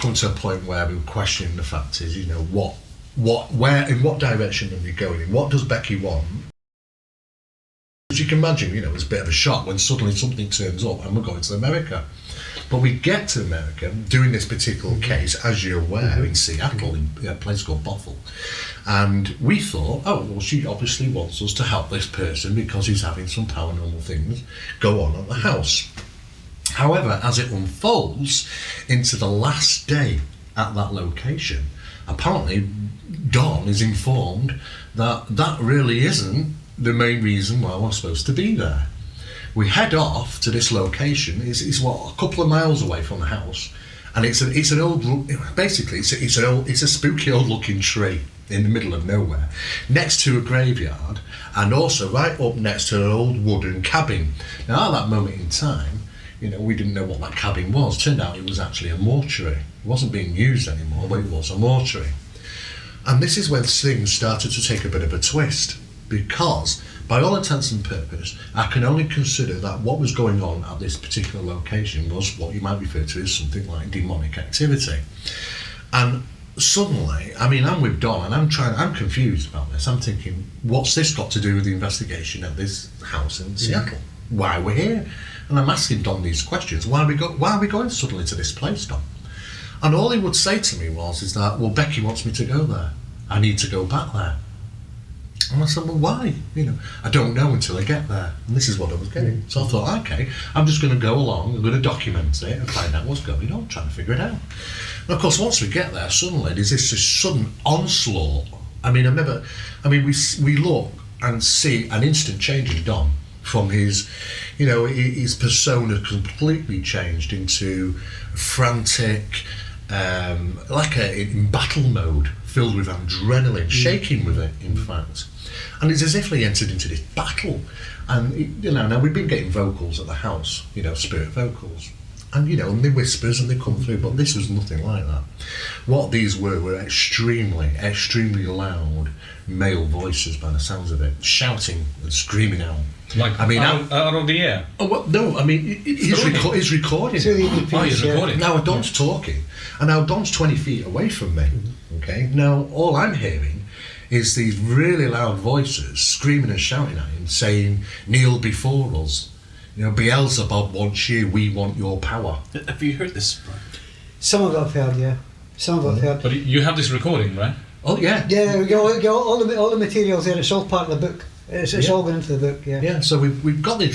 come to a point where we were questioning the fact is, you know, where, in what direction are we going? What does Becky want? As you can imagine, you know, it's a bit of a shock when suddenly something turns up and we're going to America. But we get to America doing this particular case, as you're aware, in Seattle, in a place called Bothell. And we thought, oh, well, she obviously wants us to help this person because he's having some paranormal things go on at the house. However, as it unfolds into the last day at that location, apparently Don is informed that that really isn't the main reason why we're supposed to be there. We head off to this location. It's what, a couple of miles away from the house, and it's an old, basically it's a spooky old looking tree in the middle of nowhere, next to a graveyard, and also right up next to an old wooden cabin. Now at that moment in time, you know, we didn't know what that cabin was. Turned out it was actually a mortuary. It wasn't being used anymore, but it was a mortuary. And this is when things started to take a bit of a twist, because by all intents and purposes, I can only consider that what was going on at this particular location was what you might refer to as something like demonic activity. And suddenly, I mean, I'm with Don and I'm confused about this. I'm thinking, what's this got to do with the investigation at this house in Seattle? Why we're here? And I'm asking Don these questions. Why are we going suddenly to this place, Don? And all he would say to me is that, well, Becky wants me to go there. I need to go back there. And I said, well, why? You know, I don't know until I get there. And this is what I was getting. So I thought, okay, I'm just going to go along, I'm going to document it and find out what's going on, trying to figure it out. And of course, once we get there, suddenly there's this sudden onslaught. I mean, we look and see an instant change in Don from his, you know, his persona completely changed into frantic, like in battle mode, filled with adrenaline, shaking with it, in fact. And it's as if he entered into this battle. And, you know, now we've been getting vocals at the house, you know, spirit vocals. And, you know, and they whispers and they come through, but this was nothing like that. What these were extremely, extremely loud male voices, by the sounds of it, shouting and screaming out. Like, I mean, out of the air? Oh, well, no, I mean, he's recording. He's recording. Now, Don's talking, and now Don's 20 feet away from me, okay? Now, all I'm hearing is these really loud voices screaming and shouting at him, saying, kneel before us. You know, Beelzebub wants you, we want your power. Have you heard this, Brian? Some of it I've heard, yeah. Some of it I've heard. But you have this recording, right? Oh, yeah. Yeah, we got all the materials there. It's all part of the book. It's all going into the book, yeah. Yeah, so we've got the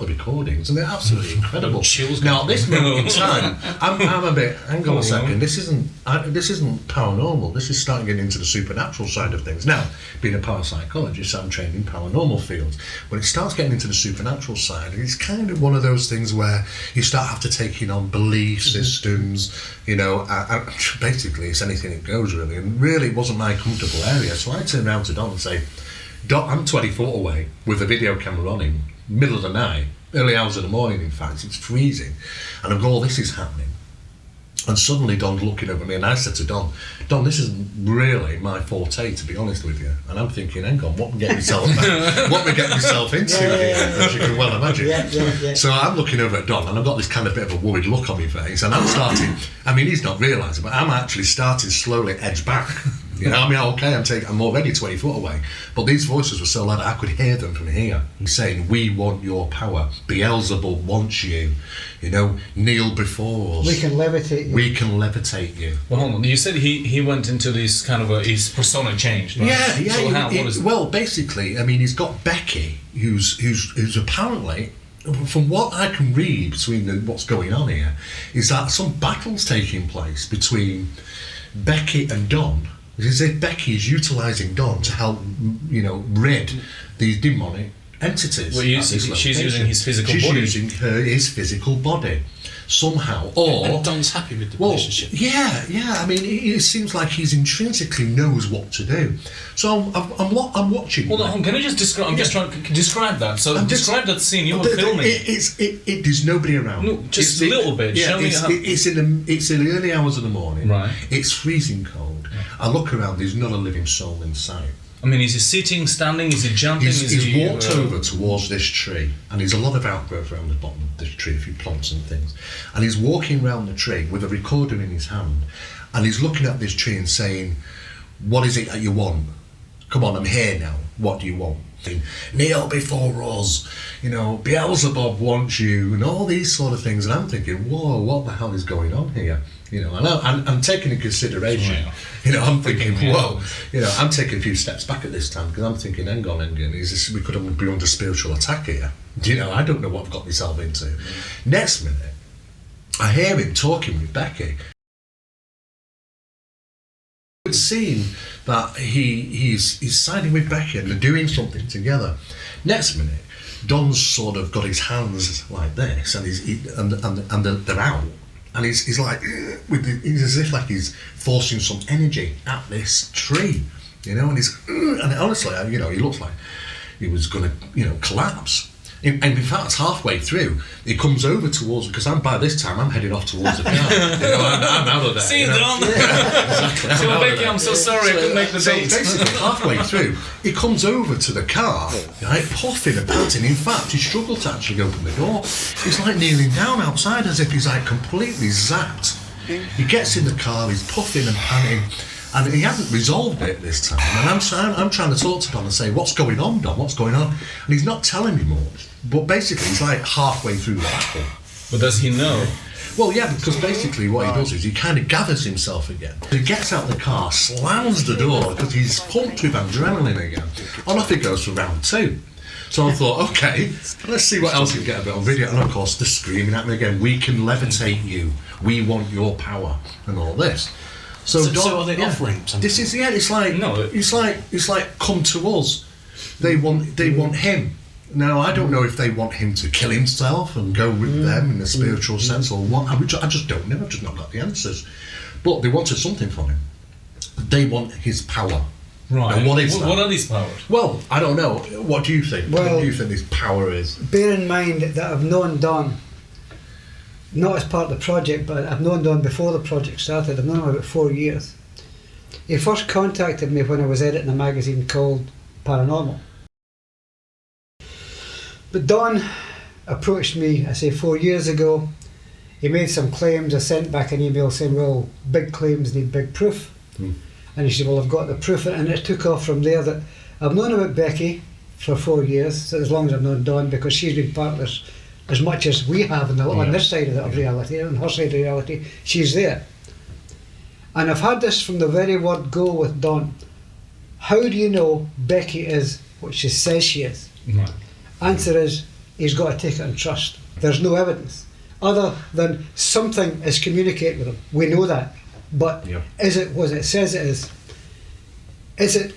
recordings, and they're absolutely incredible. Chills. Now, at this moment in time, I'm a bit. Hang on a second. This isn't paranormal. This is starting getting into the supernatural side of things. Now, being a parapsychologist, I'm trained in paranormal fields. When it starts getting into the supernatural side, it's kind of one of those things where you start after taking on belief systems. You know, basically, it's anything that goes really. And really, it wasn't my comfortable area. So I turned around to Don and say, Don, I'm 20 foot away with a video camera on him, middle of the night, early hours of the morning, in fact, it's freezing, and I'm going, oh, this is happening. And suddenly Don's looking over at me, and I said to Don, this isn't really my forte, to be honest with you. And I'm thinking, hang on, what we get myself into here, as you can well imagine. Yeah. So I'm looking over at Don, and I've got this kind of bit of a worried look on my face, and I'm starting, I mean, he's not realising, but I'm actually starting slowly edge back. You know, I mean, okay, I'm already 20 foot away, but these voices were so loud I could hear them from here. He's saying, we want your power. Beelzebub wants you. You know, kneel before us. We can levitate you. We can levitate you. Well, hold on. You said he went into this kind of his persona changed, right? Yeah. So well, basically, I mean, he's got Becky, who's apparently, from what I can read between what's going on here, is that some battle's taking place between Becky and Don. It's as if Becky is utilising Don to help, you know, rid these demonic entities. Well, she's using his physical body. She's using his physical body somehow. And Don's happy with the relationship. Yeah. I mean, it seems like he's intrinsically knows what to do. So I'm watching. Hold on, can you just describe? I'm just trying to describe that. So describe that scene you were filming. There's nobody around. No, just a little bit. Yeah, it's in the early hours of the morning. Right. It's freezing cold. I look around. There's not a living soul in sight. I mean, is he sitting, standing, is he jumping? He's walked over towards this tree, and there's a lot of outgrowth around the bottom of this tree, a few plants and things. And he's walking around the tree with a recorder in his hand, and he's looking at this tree and saying, "What is it that you want? Come on, I'm here now. What do you want? Kneel before us. Beelzebub wants you," and all these sort of things. And I'm thinking, whoa, what the hell is going on here? And I'm taking into consideration. I'm thinking, whoa. I'm taking a few steps back at this time because I'm thinking, hang on, we could be under spiritual attack here. I don't know what I've got myself into. Next minute, I hear him talking with Becky. It seems that he's siding with Becky and they're doing something together. Next minute, Don's sort of got his hands like this, and they're out, and he's like, he's as if like he's forcing some energy at this tree, and honestly, he looks like he was gonna, collapse. And in fact, halfway through, he comes over towards, because by this time I'm heading off towards the car. I'm out of there. See you, Don. Exactly. So Becky, I'm so sorry I couldn't make the date. Basically, halfway through, he comes over to the car, right, puffing and panting. In fact, he struggled to actually open the door. He's like kneeling down outside as if he's like completely zapped. He gets in the car, he's puffing and panting. And he hasn't resolved it this time. And I'm trying to talk to Don and say, "What's going on, Don? What's going on?" And he's not telling me much. But basically, he's like halfway through the battle. But does he know? Well, yeah, because basically what he does is he kind of gathers himself again. He gets out the car, slams the door because he's pumped with adrenaline again. And off he goes for round 2. So I thought, okay, let's see what else we can get a bit on video. And of course, they're screaming at me again, "We can levitate you. We want your power," and all this. So are they offering something? This is it's like come to us. They want him. Now I don't know if they want him to kill himself and go with them in a spiritual sense or what. I just don't know. I've just not got the answers. But they wanted something from him. They want his power. Right. And what is that? What are these powers? Well, I don't know. What do you think? Well, what do you think his power is? Bear in mind that I've known Don, not as part of the project, but I've known Don before the project started. I've known him about 4 years. He first contacted me when I was editing a magazine called Paranormal. But Don approached me, I say 4 years ago. He made some claims. I sent back an email saying, "Well, big claims need big proof." And he said, "Well, I've got the proof." And it took off from there. That I've known about Becky for 4 years, so as long as I've known Don, because she's been part of this as much as we have on this side of reality, on her side of reality, she's there. And I've had this from the very word go with Don. How do you know Becky is what she says she is? Right. Answer is, he's got to take it on trust. There's no evidence other than something is communicating with him. We know that, but is it what it says it is? Has it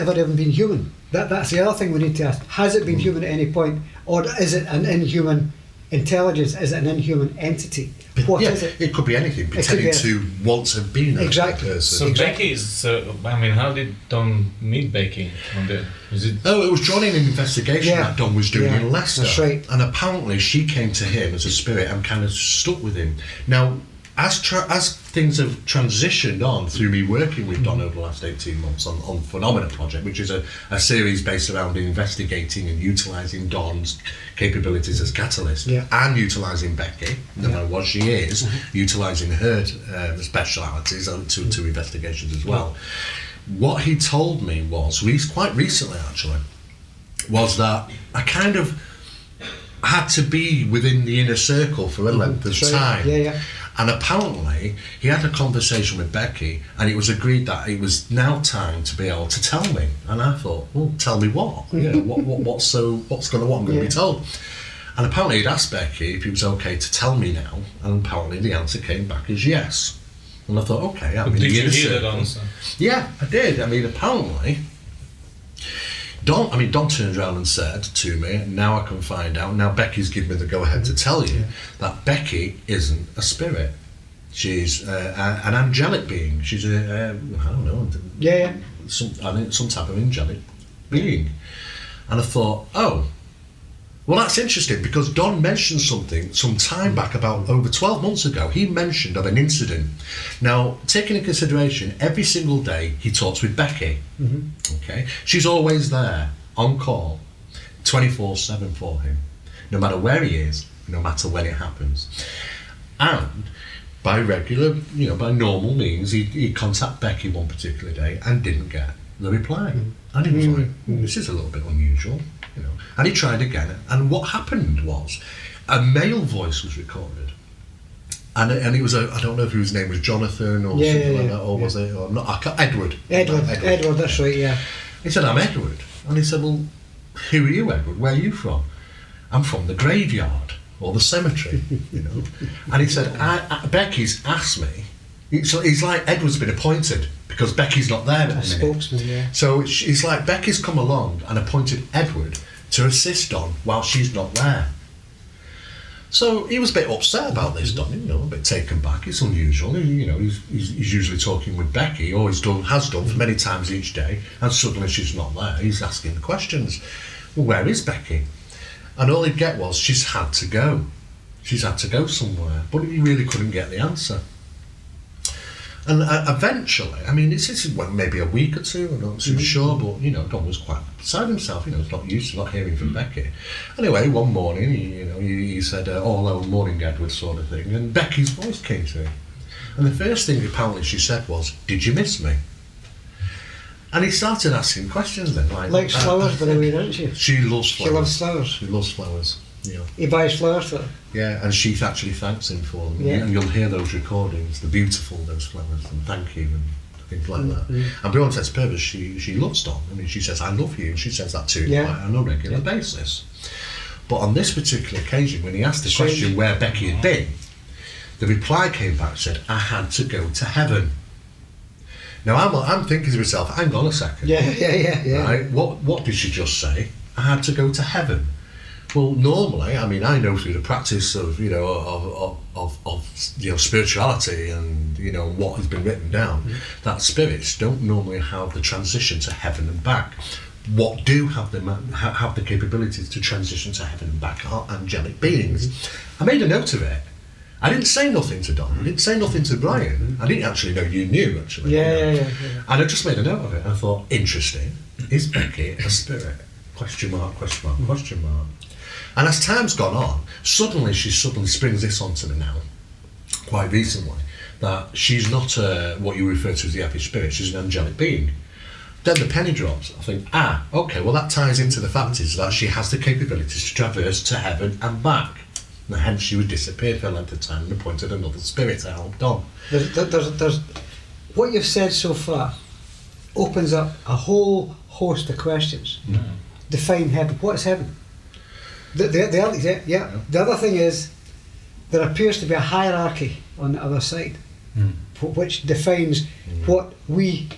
ever even been human? That's the other thing we need to ask. Has it been human at any point, or is it an inhuman intelligence? Is it an inhuman entity? What is it? It could be anything, pretending to once have been a person. So Becky is. How did Don meet Becky? It was during an investigation that Don was doing in Leicester. That's right. And apparently she came to him as a spirit and kind of stuck with him. Now, as things have transitioned on through me working with Don over the last 18 months on Phenomena Project, which is a series based around investigating and utilising Don's capabilities as catalyst and utilising Becky, no matter what she is, utilising her specialities to investigations as well. What he told me was, quite recently actually, was that I kind of had to be within the inner circle for a length of time. And apparently he had a conversation with Becky, and it was agreed that it was now time to be able to tell me. And I thought, well, tell me what? What's what I'm going to be told? And apparently he'd asked Becky if it was okay to tell me now, and apparently the answer came back as yes. And I thought, okay, did you hear that answer? Yeah, I did. I mean, apparently Don turned around and said to me, now I can find out, now Becky's given me the go-ahead to tell you that Becky isn't a spirit. She's an angelic being. She's I don't know. Some type of angelic being. And I thought, Well, that's interesting because Don mentioned something some time back, about over 12 months ago. He mentioned of an incident. Now, taking into consideration, every single day he talks with Becky. Okay, she's always there on call, 24/7 for him, no matter where he is, no matter when it happens. And by regular, by normal means, he'd contact Becky one particular day and didn't get the reply. And he was like, this is a little bit unusual. And he tried again, and what happened was a male voice was recorded, and it was I don't know if his name was Jonathan or something like that, or was it? Or not? Edward. Edward. That's right. Yeah. He said, "I'm Edward," and he said, "Well, who are you, Edward? Where are you from?" "I'm from the graveyard or the cemetery," And he said, "Becky's asked me." He's like, Edward's been appointed because Becky's not there at the minute. Spokesman, yeah. So it's like Becky's come along and appointed Edward to assist Don while she's not there. So he was a bit upset about this, Don, a bit taken back. It's unusual, he's usually talking with Becky, or has done for many times each day, and suddenly she's not there. He's asking the questions. Well, where is Becky? And all he'd get was, she's had to go. She's had to go somewhere. But he really couldn't get the answer. And eventually, this is maybe a week or two, I'm not too sure, but Don was quite beside himself. He's not used to not hearing from Becky. Anyway, one morning, he said, "Oh, hello, morning, Edward," sort of thing, and Becky's voice came to him. And the first thing apparently she said was, "Did you miss me?" And he started asking questions then, like flowers, by the way, doesn't she? She loves flowers. She loves flowers. She loves flowers. Yeah. He buys flowers for her. Yeah, and she actually thanks him for them. Yeah. And you'll hear those recordings, the beautiful, those flowers, and thank you, and things like that. And beyond sense purpose, she loves Don. She says, "I love you," and she says that to him on a regular basis. But on this particular occasion, when he asked the question where Becky had been, the reply came back and said, "I had to go to heaven." Now I'm thinking to myself, hang on a second. Yeah. Right? What did she just say? "I had to go to heaven." Well, normally, I know through the practice of spirituality and what has been written down, that spirits don't normally have the transition to heaven and back. What do have the capabilities to transition to heaven and back are angelic beings. I made a note of it. I didn't say nothing to Don. I didn't say nothing to Brian. I didn't actually know you knew, actually. Yeah. And I just made a note of it. And I thought, interesting. Is Becky a spirit? Question mark. And as time's gone on, she suddenly springs this onto me now, quite recently, that she's not what you refer to as the happy spirit, she's an angelic being. Then the penny drops. I think, okay, well that ties into the fact is that she has the capabilities to traverse to heaven and back. And hence she would disappear for a length of time and appointed another spirit to help Don. There's what you've said so far opens up a whole host of questions. Define heaven. What is heaven? The other thing is, there appears to be a hierarchy on the other side, which defines what we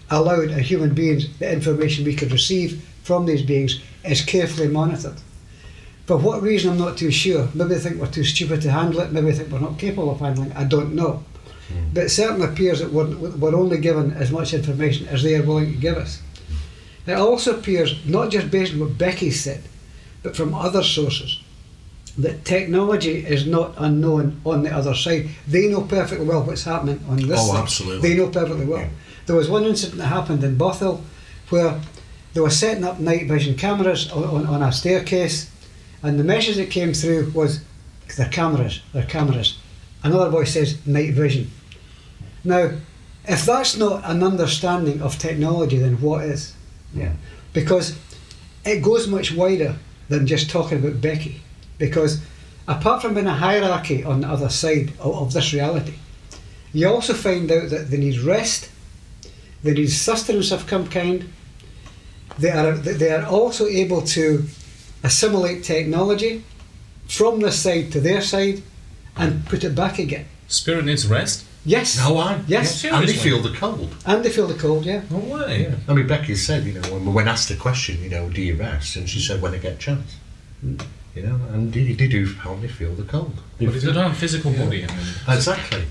allowed as human beings, the information we could receive from these beings is carefully monitored. For what reason, I'm not too sure. Maybe they think we're too stupid to handle it, maybe they think we're not capable of handling it, I don't know. But it certainly appears that we're only given as much information as they are willing to give us. It also appears, not just based on what Becky said, but from other sources, that technology is not unknown on the other side. They know perfectly well what's happening on this side. Absolutely. They know perfectly well. Yeah. There was one incident that happened in Bothell where they were setting up night vision cameras on a staircase, and the message that came through was, they're cameras. Another voice says, night vision. Now, if that's not an understanding of technology, then what is? Yeah. Because it goes much wider than just talking about Becky. Because apart from being a hierarchy on the other side of this reality, you also find out that they need rest, they need sustenance of some kind, they are also able to assimilate technology from this side to their side and put it back again. Spirit needs rest? Yes. Yes. And they feel the cold. And they feel the cold, yeah. No way. Yeah. I mean, Becky said, when asked the question, do you rest? And she said, when I get a chance. And they do apparently feel the cold. But they don't have a physical body. Exactly.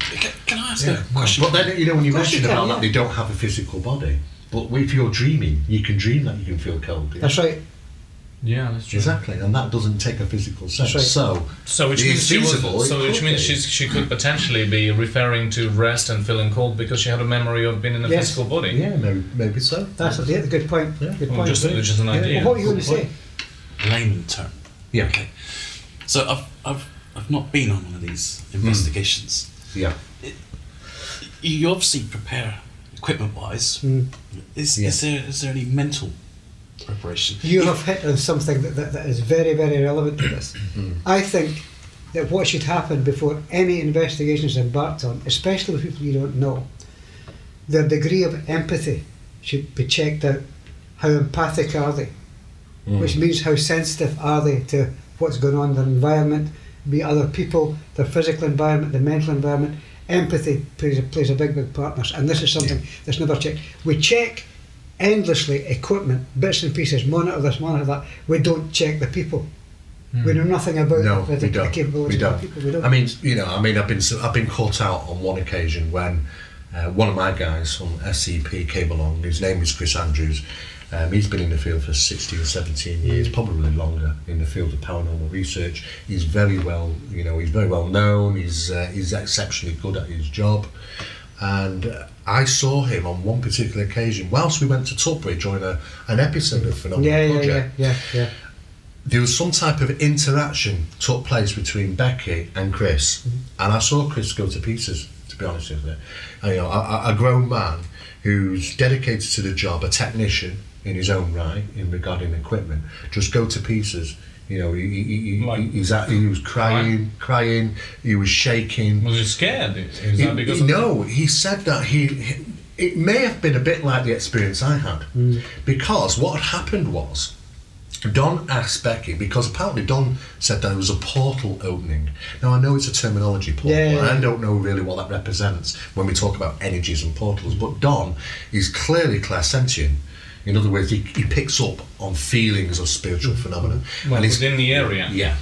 Can I ask a question? But then, when you mention about that, they don't have a physical body. But if you're dreaming, you can dream that you can feel cold. That's right. Yeah, that's true. Exactly, and that doesn't take a physical sense. Right. So which it means is she was, feasible, it which could means be. she could potentially be referring to rest and feeling cold because she had a memory of being in a Yes. physical body. Yeah, maybe so. That's a good point. Yeah. Good Or point. just an idea. Well, what are you going to Good say? Layman term. Yeah. Okay. So I've not been on one of these investigations. Yeah. You obviously prepare equipment-wise. Mm. Is there any mental preparation? You have hit on something that is very, very relevant to this. I think that what should happen before any investigation is embarked on, especially with people you don't know, their degree of empathy should be checked out. How empathic are they? Which means how sensitive are they to what's going on in their environment, be it other people, their physical environment, the mental environment. Empathy plays a big part in this, and this is something that's never checked. We check endlessly equipment, bits and pieces, monitor this, monitor that. We don't check the people. We know nothing about the capabilities of the people. We don't. I've been caught out on one occasion when one of my guys from SCP came along. His name is Chris Andrews. He's been in the field for 16 or 17 years, probably longer, in the field of paranormal research. He's very well known. He's exceptionally good at his job. And I saw him on one particular occasion whilst we went to Tutbury during an episode of Phenomenal Project. Yeah. There was some type of interaction took place between Becky and Chris, and I saw Chris go to pieces, to be honest with you. And, a grown man who's dedicated to the job, a technician in his own right, in regarding equipment, just go to pieces. He was crying, he was shaking. Was he scared? Is that because No, he said that it may have been a bit like the experience I had, because what had happened was, Don asked Becky, because apparently Don said that there was a portal opening. Now I know it's a terminology portal, and I don't know really what that represents when we talk about energies and portals, but Don is clearly clairsentient. In other words, he picks up on feelings of spiritual phenomena. Well, and he's within the area. Yeah.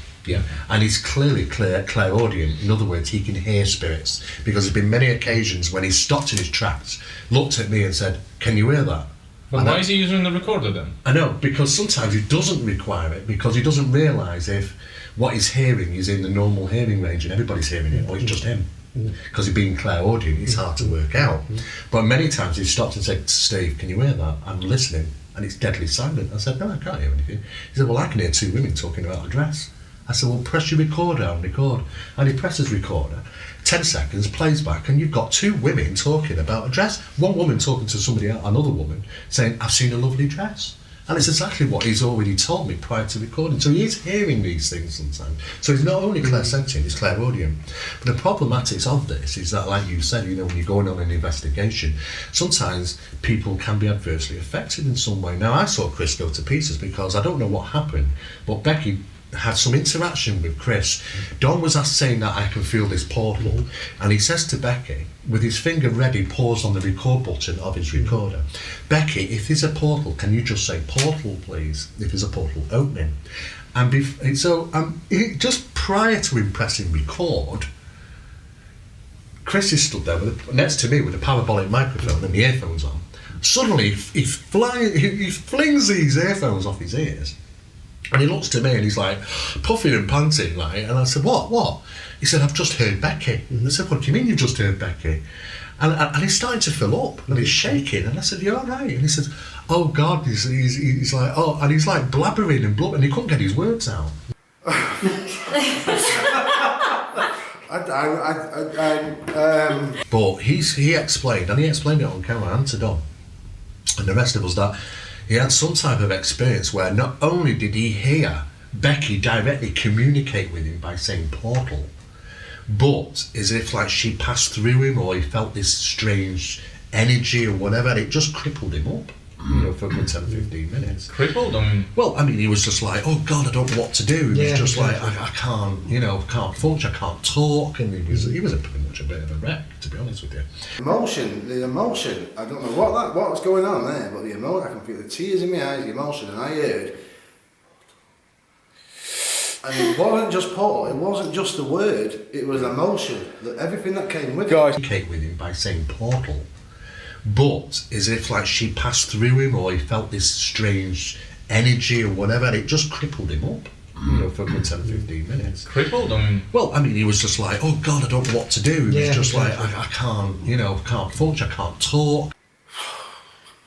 And he's clearly clairaudient. In other words, he can hear spirits, because there's been many occasions when he's stopped in his tracks, looked at me and said, "Can you hear that?" But why is he using the recorder then? I know, because sometimes he doesn't require it, because he doesn't realise if what he's hearing is in the normal hearing range and everybody's hearing it, or it's just him. Because he's being clairaudient, it's hard to work out. But many times he's stopped and said, "Steve, can you hear that? I'm listening," and it's deadly silent. I said, "No, I can't hear anything." He said, "Well, I can hear two women talking about a dress." I said, "Well, press your recorder and record." And he presses recorder, 10 seconds, plays back, and you've got two women talking about a dress. One woman talking to somebody else, another woman, saying, "I've seen a lovely dress." And it's exactly what he's already told me prior to recording. So he is hearing these things sometimes. So he's not only clairsentient, he's clairaudient. But the problematics of this is that, like you said, when you're going on an investigation, sometimes people can be adversely affected in some way. Now, I saw Chris go to pieces because I don't know what happened, but Becky had some interaction with Chris. Don was asked, saying that I can feel this portal, and he says to Becky, with his finger ready, paused on the record button of his recorder, "Becky, if there's a portal, can you just say portal, please, if there's a portal opening?" And just prior to him pressing record, Chris is stood there next to me with a parabolic microphone and the earphones on. Suddenly he flings these earphones off his ears. And he looks to me and he's like puffing and panting, like, and I said, What? He said, "I've just heard Becky." And I said, "What do you mean you've just heard Becky?" And he's starting to fill up and he's shaking. And I said, "You all right?" And he says, "Oh God," he's like, "Oh," and he's like blabbering and blubbering. He couldn't get his words out. But he explained, and he explained it on camera and to Don and the rest of us, that he had some type of experience where not only did he hear Becky directly communicate with him by saying portal, but as if like she passed through him, or he felt this strange energy or whatever, and it just crippled him up. For a good 10 or 15 minutes. Crippled? Well, he was just like, "Oh God, I don't know what to do." He was just exactly. like, I can't function, I can't talk, and he was pretty much a bit of a wreck, to be honest with you. The emotion, I don't know what was going on there, but the emotion, I can feel the tears in my eyes, the emotion, and I heard. And it wasn't just portal, it wasn't just the word, it was emotion, everything that came with it. Communicate with him by saying portal, but as if like she passed through him, or he felt this strange energy or whatever, and it just crippled him up, for a good 10 or 15 minutes. Crippled? Well, he was just like, oh God, I don't know what to do. He was just exactly. like, I can't, can't function, I can't talk.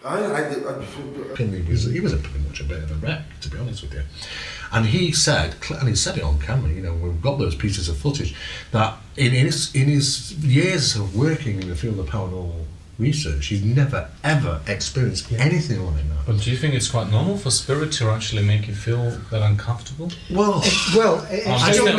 He was pretty much a bit of a wreck, to be honest with you. And he said it on camera, we've got those pieces of footage, that in his years of working in the field of paranormal research, he's never ever experienced anything like that. But do you think it's quite normal for spirit to actually make you feel that uncomfortable? Well, I don't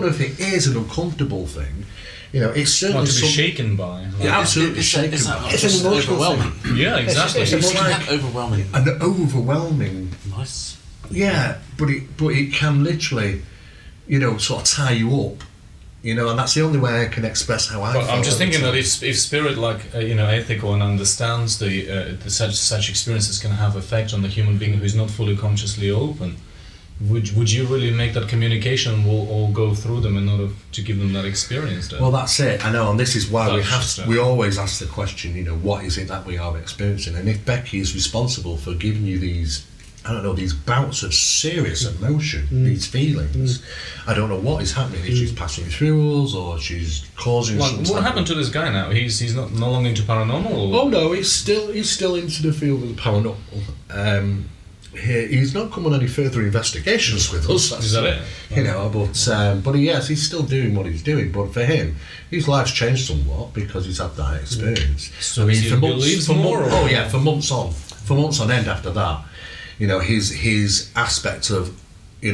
know if it is an uncomfortable thing. It's certainly to be shaken by. Absolutely shaken It's by. just an emotional overwhelming. Yeah, exactly. It's Like overwhelming. An overwhelming. Nice. Yeah, but it can literally, sort of tie you up. And that's the only way I can express how I feel. But I'm just thinking that if spirit, ethical and understands the such experiences can have effect on the human being who's not fully consciously open, would you really make that communication or go through them in order to give them that experience? Then? Well, that's it. I know, and this is why we always ask the question. What is it that we are experiencing? And if Becky is responsible for giving you these, these bouts of serious emotion, these feelings. I don't know what is happening. If she's passing through us, or she's causing. What happened to this guy now? He's no longer into paranormal. Or? Oh no, he's still into the field of the paranormal. He's not come on any further investigations with us. Is that it? But he's still doing what he's doing. But for him, his life's changed somewhat because he's had that experience. So he believes more. For months on end after that. His aspect of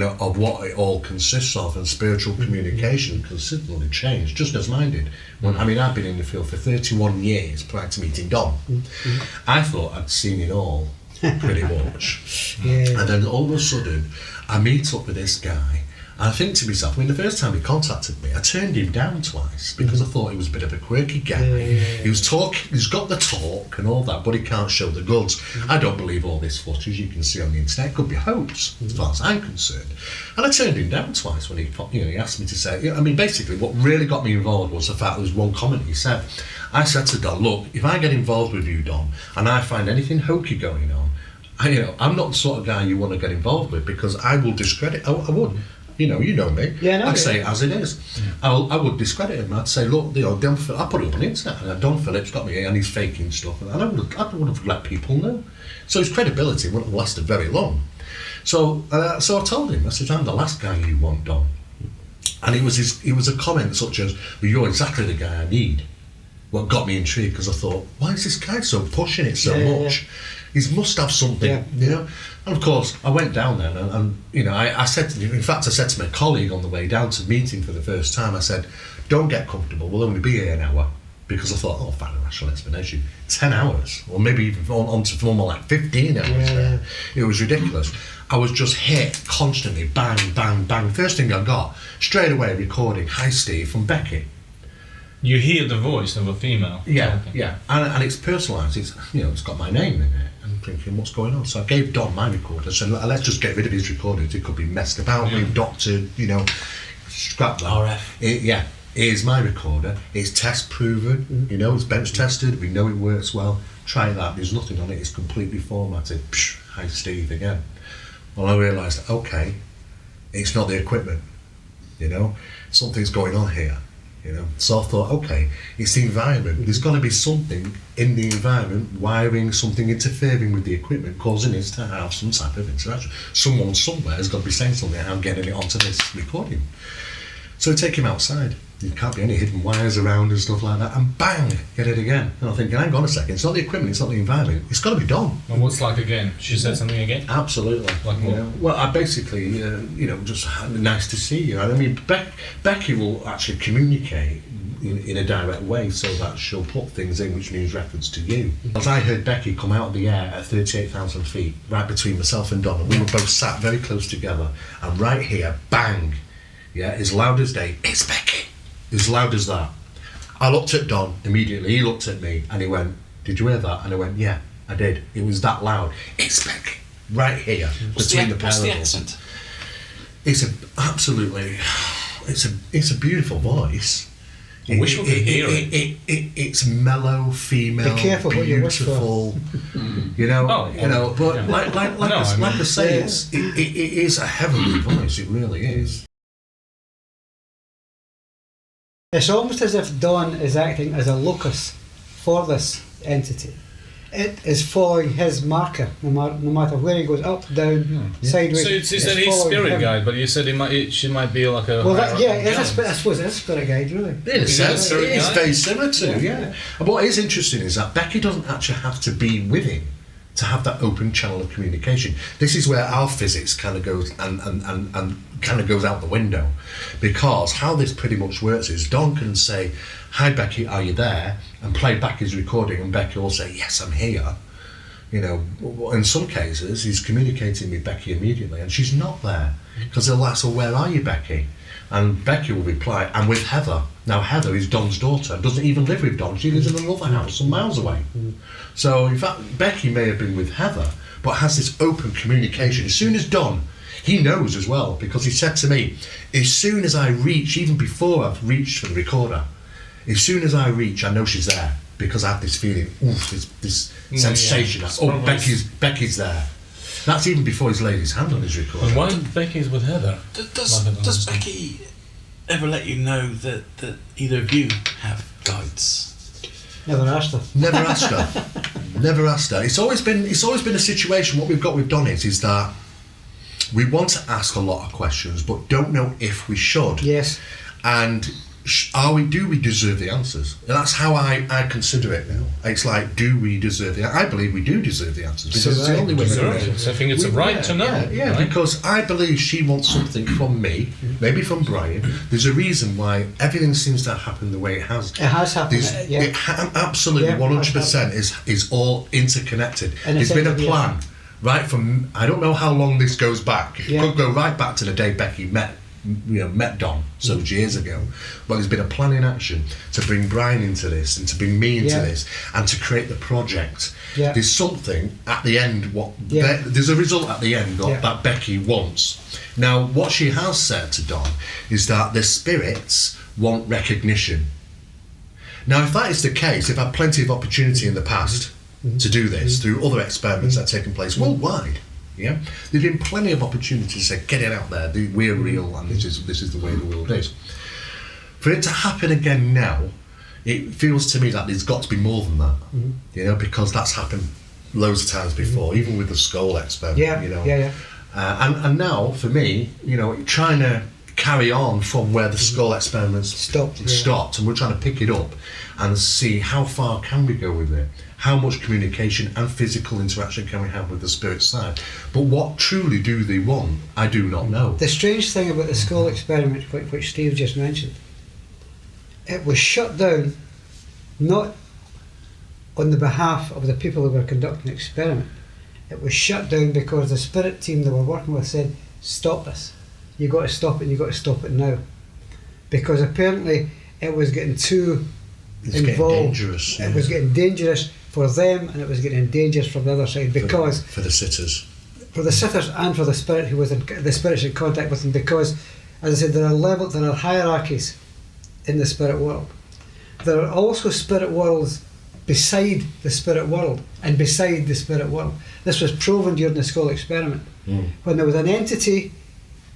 of what it all consists of, and spiritual communication considerably changed, just as mine did. I've been in the field for 31 years prior to meeting Don. I thought I'd seen it all, pretty much. And then all of a sudden, I meet up with this guy, and I think to myself, the first time he contacted me, I turned him down twice because I thought he was a bit of a quirky guy. He's got the talk and all that, but he can't show the goods. I don't believe all this footage you can see on the internet could be hoax, as far as I'm concerned. And I turned him down twice when he asked me to say. Basically, what really got me involved was the fact there was one comment he said. I said to Don, look, if I get involved with you, Don, and I find anything hokey going on, I'm not the sort of guy you want to get involved with, because I will discredit. I would. You know me. I'd say it as it is. I would discredit him. I'd say, look, Don I put it up on the internet, and Don Phillips got me, and he's faking stuff, and I would have let people know. So his credibility wouldn't have lasted very long. So I told him, I said, I'm the last guy you want, Don. And it was a comment such as, well, you're exactly the guy I need. What got me intrigued, because I thought, why is this guy so pushing it so much? He must have something, And of course, I went down there, and I said to my colleague on the way down to meet him for the first time, I said, don't get comfortable, we'll only be here an hour. Because I thought, fine, rational explanation, 10 hours, or maybe even on to more like 15 hours. It was ridiculous. I was just hit constantly, bang, bang, bang. First thing I got, straight away recording, hi Steve, from Becky. You hear the voice of a female. Yeah, and it's personalised. It's got my name in it. I'm thinking, what's going on? So I gave Don my recorder. I said, let's just get rid of his recordings. It could be messed about. We've doctored, scrap that. RF. Here's my recorder. It's test proven. It's bench tested. We know it works well. Try that. There's nothing on it. It's completely formatted. Psh, hi Steve again. Well, I realised, okay, it's not the equipment. Something's going on here. So I thought, okay, it's the environment. There's got to be something in the environment, wiring, something interfering with the equipment, causing us to have some type of interaction. Someone somewhere has got to be saying something, and I'm getting it onto this recording. So I take him outside. There can't be any hidden wires around and stuff like that, and bang, get it again. And I'm thinking, hang on a second, it's not the equipment, it's not the environment, it's got to be done. And what's like again? She said something again? Absolutely. Like what? Well, I basically, just nice to see you. Becky will actually communicate in a direct way, so that she'll put things in which means reference to you. As I heard Becky come out of the air at 38,000 feet, right between myself and Don, and we were both sat very close together, and right here, bang, as loud as day, it's Becky. As loud as that. I looked at Don immediately, he looked at me, and he went, did you hear that? And I went, yeah, I did. It was that loud. It's Becky. Right here, between the pair of us. What's the accent? It's a beautiful voice. I wish we could hear it. It's mellow, female, Be careful what you wish for. beautiful. You know, But yeah. like No, I say, yeah. it is a heavenly voice. It really is. It's almost as if Dawn is acting as a locus for this entity. It is following his marker, no matter where he goes, up, down, sideways. So you said he's following spirit him. guide, but you said she might be like a. Well, higher- I suppose it is a spirit guide, really. In a Is it a sense, spirit it is guide? very similar to, yeah. And what is interesting is that Becky doesn't actually have to be with him to have that open channel of communication. This is where our physics kind of goes and kind of goes out the window, because how this pretty much works is Don can say, "Hi Becky, are you there?" and play back his recording, and Becky will say, "Yes, I'm here." You know, in some cases, he's communicating with Becky immediately, and she's not there because he'll ask her, "Where are you, Becky?" And Becky will reply, "I'm with Heather." Now, Heather is Don's daughter, doesn't even live with Don. She lives in another house some miles away. So, in fact, Becky may have been with Heather, but has this open communication. As soon as Don, he knows as well, because he said to me, as soon as I reach, even before I've reached for the recorder, as soon as I reach, I know she's there, because I have this feeling, this sensation. Yeah. Oh, Becky's there. That's even before he's laid his hand on his recorder. And why Becky's with Heather? Does Becky ever let you know that either of you have guides? Never asked her. Never asked her. Never asked her. It's always been a situation. What we've got with Don is that we want to ask a lot of questions, but don't know if we should. Yes. And do we deserve the answers? And that's how I consider it now. It's like, do we deserve the? I believe we do deserve the answers, because it's the only way. So I think it's a right to know. Yeah, right? because I believe she wants something from me, maybe from Brian. There's a reason why everything seems to happen the way it has. It has happened. Absolutely, Yeah, 100% is all interconnected. And There's been a essentially, plan, right from, I don't know how long this goes back. It Yeah. could go right back to the day Becky met Don, so years ago. But there's been a plan in action to bring Brian into this, and to bring me into this, and to create the project. Yeah. There's something at the end. Yeah. There's a result at the end that Becky wants. Now, what she has said to Don is that the spirits want recognition. Now, if that is the case, they've had plenty of opportunity in the past to do this through other experiments that have taken place worldwide. Yeah, there's been plenty of opportunities to say, get it out there, we're real, and this is the way the world is. For it to happen again now, it feels to me that there's got to be more than that. You know, because that's happened loads of times before, even with the skull experiment. Yeah, you know, yeah. And now for me, you know, trying to carry on from where the skull experiments stopped, and we're trying to pick it up and see how far can we go with it. How much communication and physical interaction can we have with the spirit side? But what truly do they want? I do not know. The strange thing about the skull experiment, which Steve just mentioned, it was shut down not on the behalf of the people who were conducting the experiment. It was shut down because the spirit team they were working with said, "Stop this. You got to stop it. You got to stop it now," because apparently it was getting too involved. Getting dangerous. It was getting dangerous for them, and it was getting dangerous from the other side, because for the sitters. For the sitters and for the spirit who was the spirits in contact with them, because, as I said, there are hierarchies in the spirit world. There are also spirit worlds beside the spirit world and beside the spirit world. This was proven during the skull experiment, when there was an entity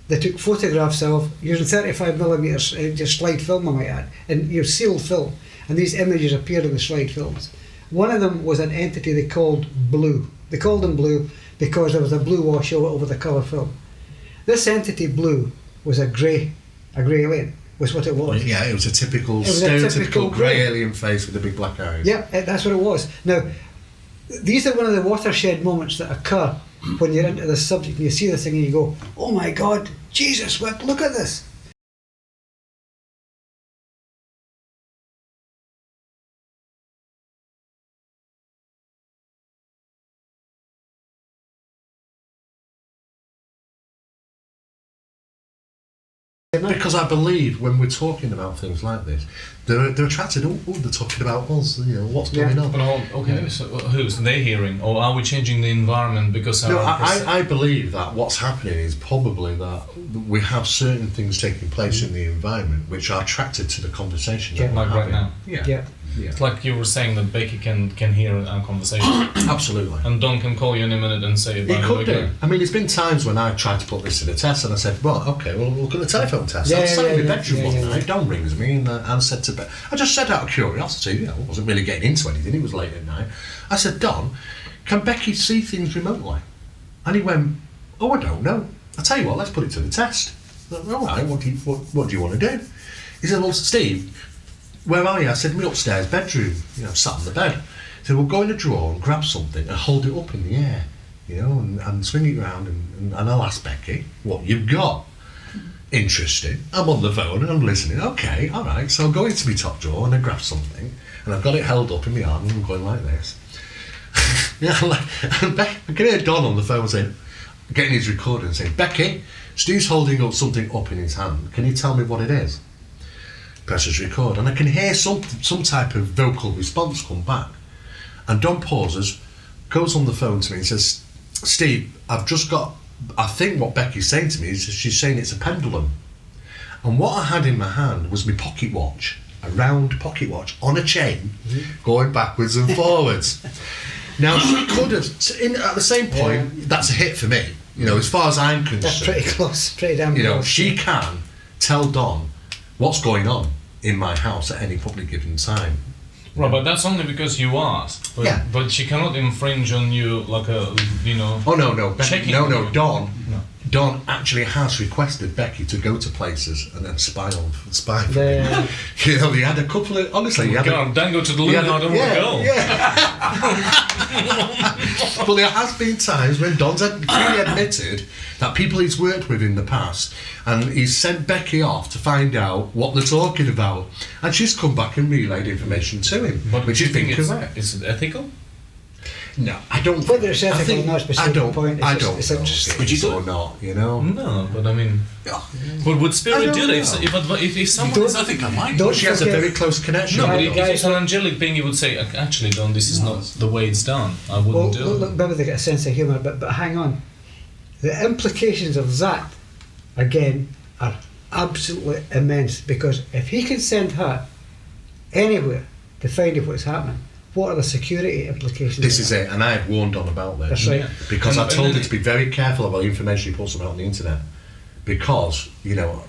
they took photographs of using 35mm just slide film, I might add, and your sealed film, and these images appeared in the slide films. One of them was an entity they called Blue. They called him Blue because there was a blue wash over the colour film. This entity Blue was a grey alien, was what it was. Yeah, it was a stereotypical grey alien face with the big black eyes. Yeah, that's what it was. Now, these are one of the watershed moments that occur when you're into this subject and you see this thing and you go, "Oh my God, Jesus, look at this." Because I believe when we're talking about things like this, they're attracted. Oh, they're talking about us. You know what's going on. But okay, so who's they hearing, or are we changing the environment because our No, I believe that what's happening is probably that we have certain things taking place in the environment which are attracted to the conversation. Yeah. That we're like right having. now? Yeah. It's like you were saying that Becky can hear our conversation, Absolutely. and Don can call you in a minute and say He about it could do. again. I mean, there's been times when I tried to put this to the test, and I said, "Well, okay, well, we'll look at the telephone test." I was sat in my bedroom one night. Don rings me and said to Becky, I just said out of curiosity, you know, I wasn't really getting into anything. It was late at night. I said, "Don, can Becky see things remotely?" And he went, "Oh, I don't know. I tell you what, let's put it to the test." I said, "All right, what do you want to do?" He said, "Well, Steve, where are you?" I said, "My upstairs bedroom, you know, sat on the bed." He said, "Well, go in the drawer and grab something and hold it up in the air, you know, and swing it around and I'll ask Becky what you've got." Interesting. I'm on the phone and I'm listening. Okay, all right. So I'll go into my top drawer and I grab something and I've got it held up in my arm and I'm going like this. Yeah, and I can hear Don on the phone saying, getting his recorder and saying, "Becky, Steve's holding up something up in his hand. Can you tell me what it is?" Presses record, and I can hear some type of vocal response come back. And Don pauses, goes on the phone to me and says, "Steve, I've just got, I think what Becky's saying to me is she's saying it's a pendulum." And what I had in my hand was my pocket watch, a round pocket watch on a chain, going backwards and forwards. Now she could have, at the same point, that's a hit for me. You know, as far as I'm concerned. That's pretty close, pretty damn You know, close. she can tell Don what's going on in my house at any public given time. Right, but that's only because you asked. But, Yeah. but she cannot infringe on you like a, you know. Oh no, Checking no, on you. Don actually has requested Becky to go to places and then spy for me. Yeah. You know, he had a couple of, honestly, he had God, don't go to the he loo, had I don't want to go. Yeah. But there has been times when Don's freely admitted that people he's worked with in the past, and he's sent Becky off to find out what they're talking about, and she's come back and relayed information to him, But which do is you think incorrect. is it ethical? No, I don't. Whether it's I ethical think- or not, it's I beside the don't. point. I It's don't just- know it's if just- Would you it do is or it? not. You know. No, but I mean, Yeah. but would I Spirit don't do that? know. If someone Don't- is I think I might. Don't She has a forget- very close connection. no, but with if Don. it's an angelic being, you would say, "Actually, Don, this is not the way it's done. I wouldn't Well, do look, it." maybe they get a sense of humour, but hang on. The implications of that, again, are absolutely immense, because if he can send her anywhere to find out what's happening, what are the security implications? This of is that? it, and I have warned on about this. That's right. Yeah. Because I And told then her to be very careful about the information he puts about on the internet. Because, you know,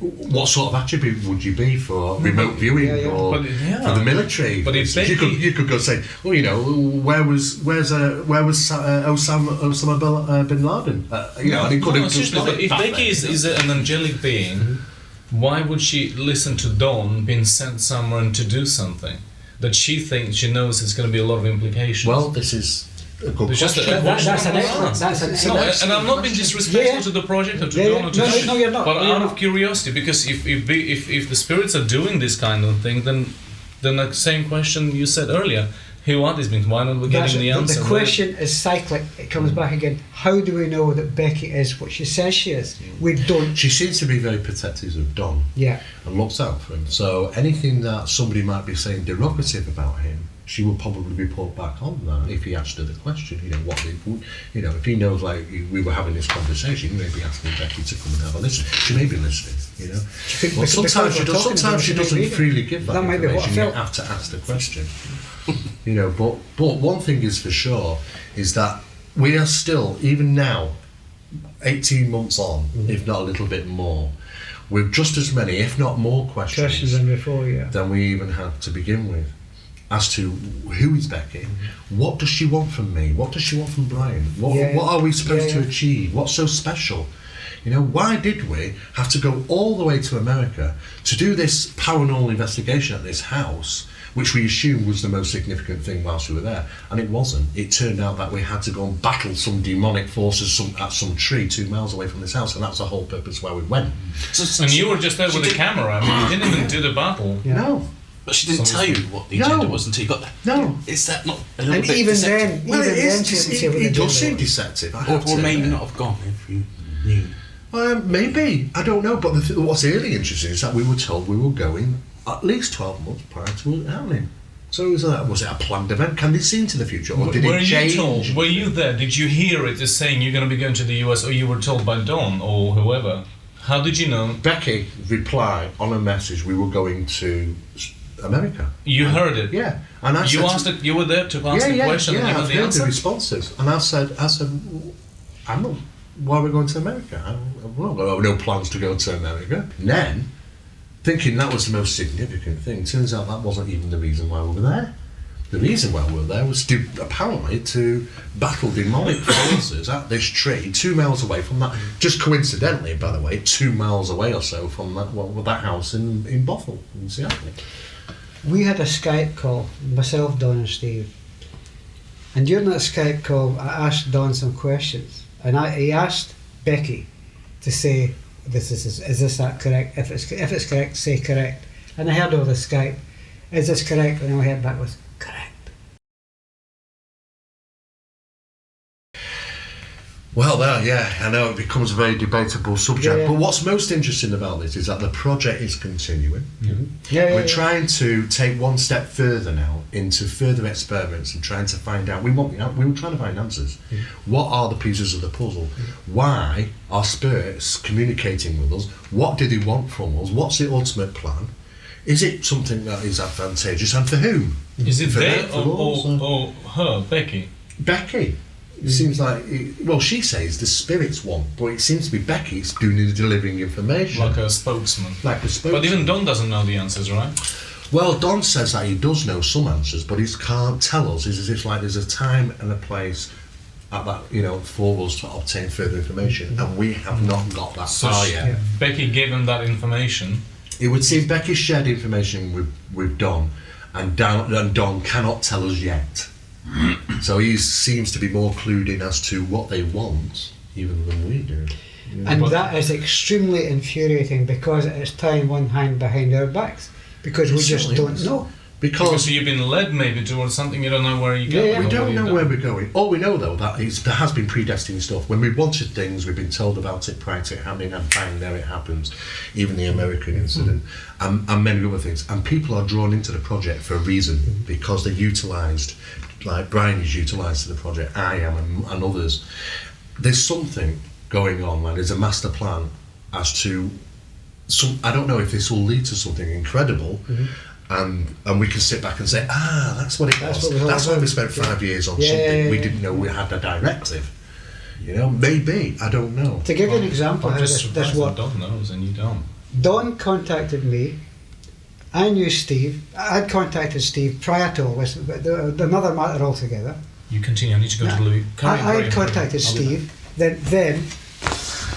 what sort of attribute would you be for remote viewing Yeah, yeah. or But, yeah. for the military? But if you Becky- could go say, well, you know, where's Osama bin Laden? You know, and he could No, have just seriously, but if that Becky then, is an angelic being, why would she listen to Dawn being sent somewhere and to do something that she thinks she knows it's going to be a lot of implications? Well, this is a good It's just question. a- That's an No, excellent. That's an No, excellent. and I'm not being disrespectful Yeah. to the project or to Yeah, Dawn yeah. or to No, Sh- no, you're not. but No, you're out not. of curiosity, because if the spirits are doing this kind of thing, then the same question you said earlier, who are these beings? Why not we That's getting the it. answer? The question is cyclic. It comes back again. How do we know that Becky is what she says she is? We don't. She seems to be very protective of Don Yeah. and looks out for him. So anything that somebody might be saying derogative about him, she would probably report back on that if he asked her the question. You know, if he knows, like, we were having this conversation, maybe asking Becky to come and have a listen. She may be listening, you know. Well, Because sometimes she we're does. talking Sometimes about she it, doesn't maybe. freely give that That might be what I information. You felt. have to ask the question. You know, but one thing is for sure is that we are still, even now, 18 months on, if not a little bit more, with just as many, if not more Questions than before, yeah. than we even had to begin with, as to who is Becky, what does she want from me, what does she want from Brian, what are we supposed to achieve, what's so special? You know, why did we have to go all the way to America to do this paranormal investigation at this house, which we assumed was the most significant thing whilst we were there, and it wasn't. It turned out that we had to go and battle some demonic forces at some tree 2 miles away from this house, and that's the whole purpose why we went. And you were just there with the did- camera. I mean, you didn't even do the battle. Yeah. No, But she didn't tell you what the No. agenda was until you got there. no. Is that not a little And bit even deceptive? then, Well, even it then, is. she didn't say what It the does seem agenda was. deceptive. I Or, have or to maybe admit. not have gone if you knew. Maybe, I don't know. But what's really interesting is that we were told we were going at least 12 months prior to it happening. So was it a planned event? Can they see into the future, or did it change? Were you there? Did you hear it as saying you're going to be going to the US, or you were told by Dawn or whoever? How did you know? Becky replied on a message, we were going to America. You heard it? Yeah. And I you asked it, you were there to ask the question and you I've heard the heard answer? the responses. And I said, I'm not, why are we going to America? I've no plans to go to America. And then, thinking that was the most significant thing, turns out that wasn't even the reason why we were there. The reason why we were there was apparently to battle demonic forces at this tree 2 miles away from that, just coincidentally, by the way, 2 miles away or so from that house in Bothell, in Seattle. We had a Skype call, myself, Don and Steve. And during that Skype call, I asked Don some questions. And he asked Becky to say, is this that correct? If it's correct, say correct. And I heard over the Skype, is this correct? And all I heard back was, correct. Well, I know it becomes a very debatable subject, Yeah. but what's most interesting about this is that the project is continuing. Mm-hmm. We're trying to take one step further now into further experiments and trying to find out. We were trying to find answers. What are the pieces of the puzzle? Why are spirits communicating with us? What do they want from us? What's the ultimate plan? Is it something that is advantageous, and for whom? Is it For they them, for us, or her, Becky? Becky. It seems like, she says the spirits want, but it seems to be Becky's doing the delivering information. Like a spokesman. Like a spokesman. But even Don doesn't know the answers, right? Well, Don says that he does know some answers, but he can't tell us. It's as if like there's a time and a place at that, for us to obtain further information, and we have not got that far yet. Yeah. Becky gave him that information. It would seem Becky shared information with Don, and Don cannot tell us yet. So he seems to be more clued in as to what they want, even than we do. And that is extremely infuriating because it's tying one hand behind our backs because we just certainly don't is. know. Because you've been led maybe towards something, you don't know where you're going. Yeah, we or don't what know you've where done. we're going. All we know, though, that there has been predestined stuff. When we've wanted things, we've been told about it prior to it happening, and bang, there it happens. Even the American incident, and many other things. And people are drawn into the project for a reason, because they're utilised, like Brian is utilised to the project, I am, and others. There's something going on, and there's a master plan as to I don't know if this will lead to something incredible. And we can sit back and say, that's what it was. That's why we spent 5 years on something we didn't know we had a directive. Maybe, I don't know. To give you an example, I'm how just this surprised worked. that Don knows and you don't. Don contacted me. I knew Steve. I had contacted Steve prior to all this, but another matter altogether. You continue, I need to go to the I had contacted Steve. Then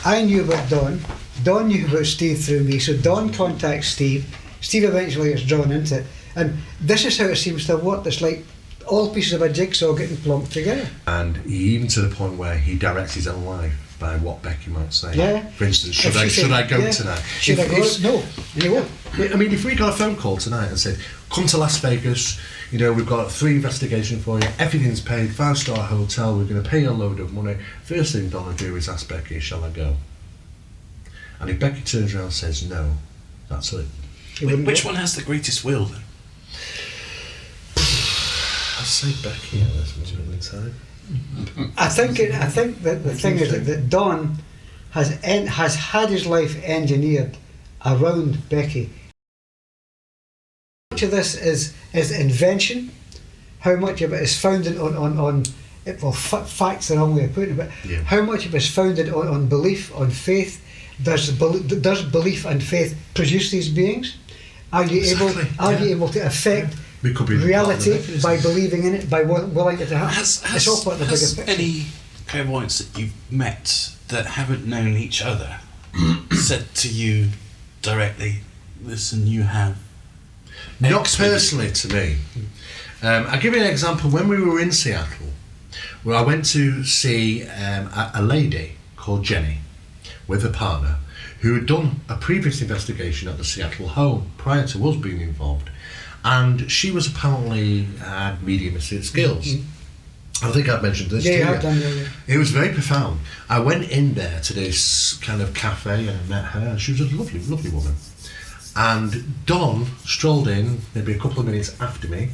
I knew about Don. Don knew about Steve through me. So Don contacts Steve. Steve eventually gets drawn into it. And this is how it seems to have worked. It's like all pieces of a jigsaw getting plunked together. And even to the point where he directs his own life by what Becky might say. Yeah. For instance, If she should said, I go tonight? Should I go? No, you won't. I mean, if we got a phone call tonight and said, come to Las Vegas, we've got 3 investigations for you, everything's paid, 5-star hotel, we're going to pay a load of money. First thing Don will do is ask Becky, shall I go? And if Becky turns around and says no, that's it. Which one has the greatest will then? I say Becky at this moment in time. I think that the thing is that Don has had his life engineered around Becky. How much of this is invention? How much of it is founded on facts, the wrong way of putting it, but how much of it is founded on belief, on faith? Does belief and faith produce these beings? Are you able to affect reality by believing in it, by willing it to happen? It's all part of the bigger Has picture. any clairvoyants that you've met that haven't known each other said to you directly, listen, you have Not X with you? personally to me. I'll give you an example. When we were in Seattle, where I went to see a lady called Jenny with a partner who had done a previous investigation at the Seattle home prior to us being involved, and she was apparently had mediumistic skills. I think I've mentioned this Yeah, to you you. have done, yeah. It was very profound. I went in there to this kind of cafe and I met her, and she was a lovely, lovely woman. And Dawn strolled in maybe a couple of minutes after me,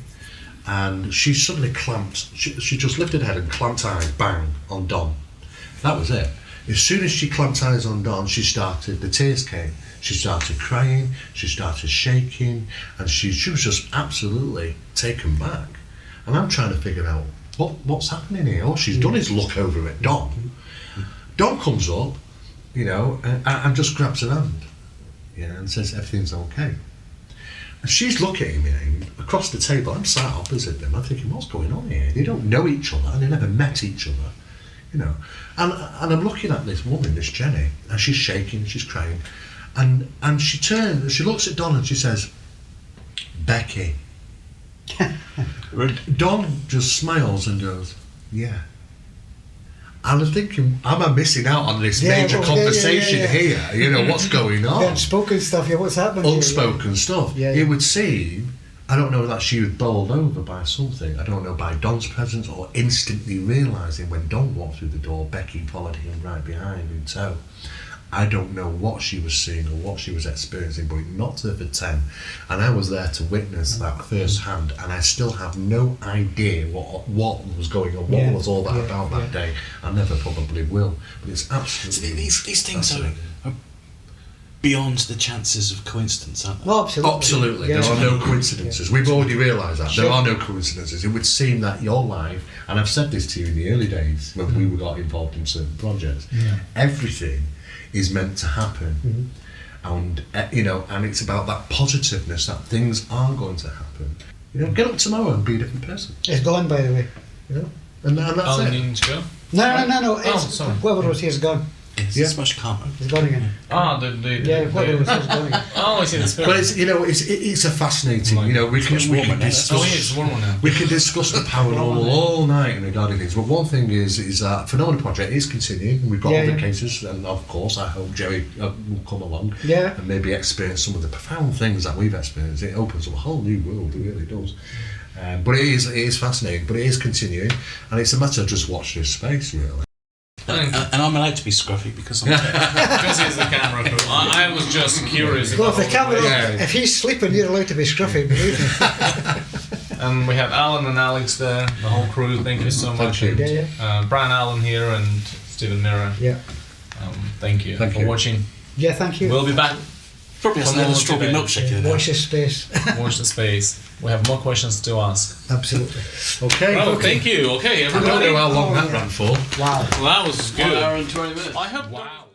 and she suddenly clamped, she just lifted her head and clamped eyes, bang, on Dawn. That was it. As soon as she clamped eyes on Dawn, the tears came. She started crying, she started shaking, and she was just absolutely taken back. And I'm trying to figure out what's happening here. All she's done is look over at Dawn. Dawn comes up, and just grabs her hand, and says everything's okay. And she's looking at me across the table. I'm sat opposite them. I'm thinking, what's going on here? They don't know each other, and they never met each other, And I'm looking at this woman, this Jenny, and she's shaking, she's crying, and she turns, she looks at Dawn and she says, Becky. Dawn just smiles and goes, yeah. And I'm thinking, am I missing out on this major conversation here? What's going on? Unspoken stuff, what's happening? Unspoken stuff. Yeah. It would seem, I don't know that she was bowled over by something. I don't know, by Don's presence or instantly realising when Don walked through the door, Becky followed him right behind in tow. I don't know what she was seeing or what she was experiencing, but it knocked her for 10. And I was there to witness that firsthand, and I still have no idea what was going on, what was all that about that day. I never probably will, but it's absolutely These things are beyond the chances of coincidence, aren't they? Oh, absolutely. Absolutely. Yeah. There are no coincidences. We've already realised that. There are no coincidences. It would seem that your life, and I've said this to you in the early days when we got involved in certain projects, everything is meant to happen. And and it's about that positiveness that things are going to happen. Get up tomorrow and be a different person. It's gone, by the way. And that's it. Need to go? No. Sorry. Whoever was here is gone. It's much calmer. It's gone again. Whoever was here is gone again. Oh, I see the spirit. But it's a fascinating. We can discuss. Oh, yeah, it's warmer now. We can discuss the paranormal all night regarding things. But one thing is that Phenomenal Project is continuing. We've got other cases, and of course, I hope Jerry will come along and maybe experience some of the profound things that we've experienced. It opens up a whole new world. It really does. But it is fascinating. But it is continuing, and it's a matter of just watch this space, really. And I'm allowed to be scruffy because I'm Because he's the camera crew. I was just curious. Well, if the camera, Yeah. if he's sleeping, you're allowed to be scruffy, believe me. And we have Alan and Alex there, the whole crew. Thank you so much. you. And, Brian Allen here and Stephen Mirror. Yeah. Thank you Thank for you. watching. Yeah, thank you. We'll be back. probably has another strawberry milkshake in there. Watch this space. Watch the space. We have more questions to ask. Absolutely. Okay. Oh, thank you. Okay, I don't everybody. know how long that ran for. Wow. Well, that was good. 1 hour and 20 minutes. I hope. Wow.